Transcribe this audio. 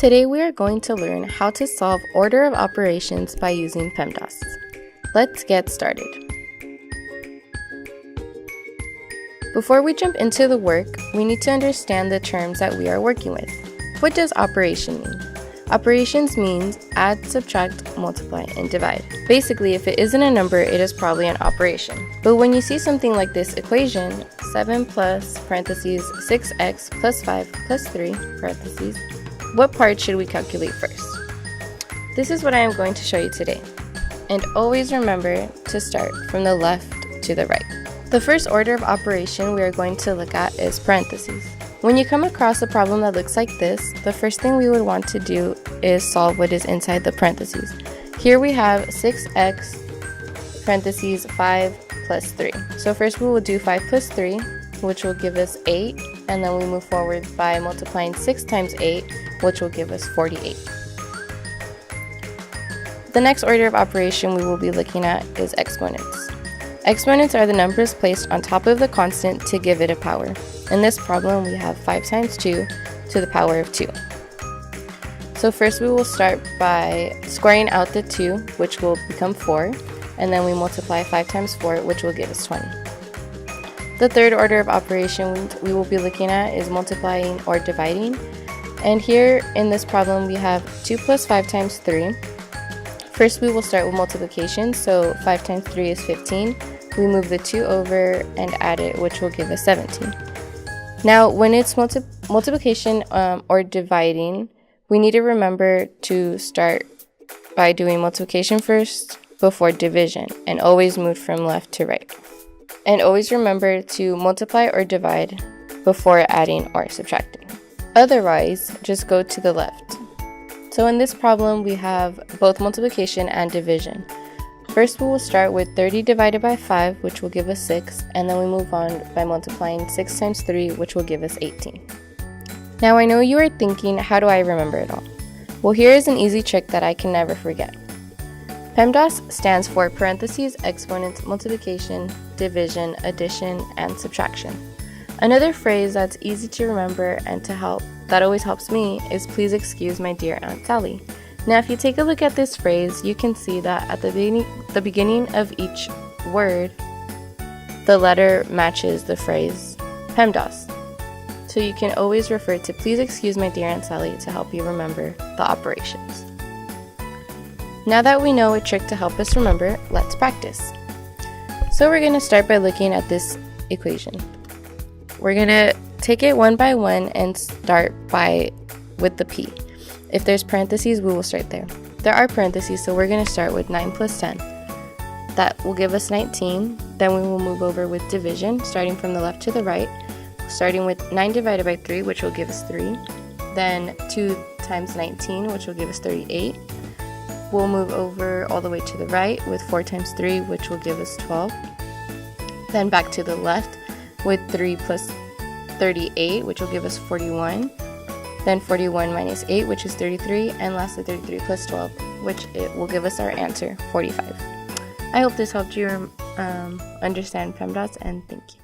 Today we are going to learn how to solve order of operations by using PEMDAS. Let's get started. Before we jump into the work, we need to understand the terms that we are working with. What does operation mean? Operations means add, subtract, multiply, and divide. Basically, if it isn't a number, it is probably an operation. But when you see something like this equation, 7 plus parentheses 6x plus 5 plus 3 parentheses, what part should we calculate first? This is what I am going to show you today. And always remember to start from the left to the right. The first order of operation we are going to look at is parentheses. When you come across a problem that looks like this, the first thing we would want to do is solve what is inside the parentheses. Here we have 6x parentheses 5 plus 3. So first we will do 5 plus 3, which will give us 8, and then we move forward by multiplying 6 times 8, which will give us 48. The next order of operation we will be looking at is exponents. Exponents are the numbers placed on top of the constant to give it a power. In this problem, we have 5 times 2 to the power of 2. So first we will start by squaring out the 2, which will become 4, and then we multiply 5 times 4, which will give us 20. The third order of operation we will be looking at is multiplying or dividing. And here in this problem, we have 2 plus 5 times 3. First, we will start with multiplication, so 5 times 3 is 15. We move the 2 over and add it, which will give us 17. Now, when it's multiplication or dividing, we need to remember to start by doing multiplication first before division, and always move from left to right. And always remember to multiply or divide before adding or subtracting. Otherwise, just go to the left. So in this problem, we have both multiplication and division. First, we will start with 30 divided by 5, which will give us 6, and then we move on by multiplying 6 times 3, which will give us 18. Now, I know you are thinking, how do I remember it all? Well, here is an easy trick that I can never forget. PEMDAS stands for parentheses, exponents, multiplication, division, addition, and subtraction. Another phrase that's easy to remember and that always helps me is please excuse my dear Aunt Sally. Now if you take a look at this phrase, you can see that at the beginning of each word, the letter matches the phrase PEMDAS. So you can always refer to please excuse my dear Aunt Sally to help you remember the operations. Now that we know a trick to help us remember, let's practice. So we're going to start by looking at this equation. We're going to take it one by one and start with the P. If there's parentheses, we will start there. There are parentheses, so we're going to start with 9 plus 10. That will give us 19. Then we will move over with division, starting from the left to the right, starting with 9 divided by 3, which will give us 3. Then 2 times 19, which will give us 38. We'll move over all the way to the right with 4 times 3, which will give us 12. Then back to the left with 3 plus 38, which will give us 41. Then 41 minus 8, which is 33. And lastly, 33 plus 12, which it will give us our answer, 45. I hope this helped you understand PEMDAS, and thank you.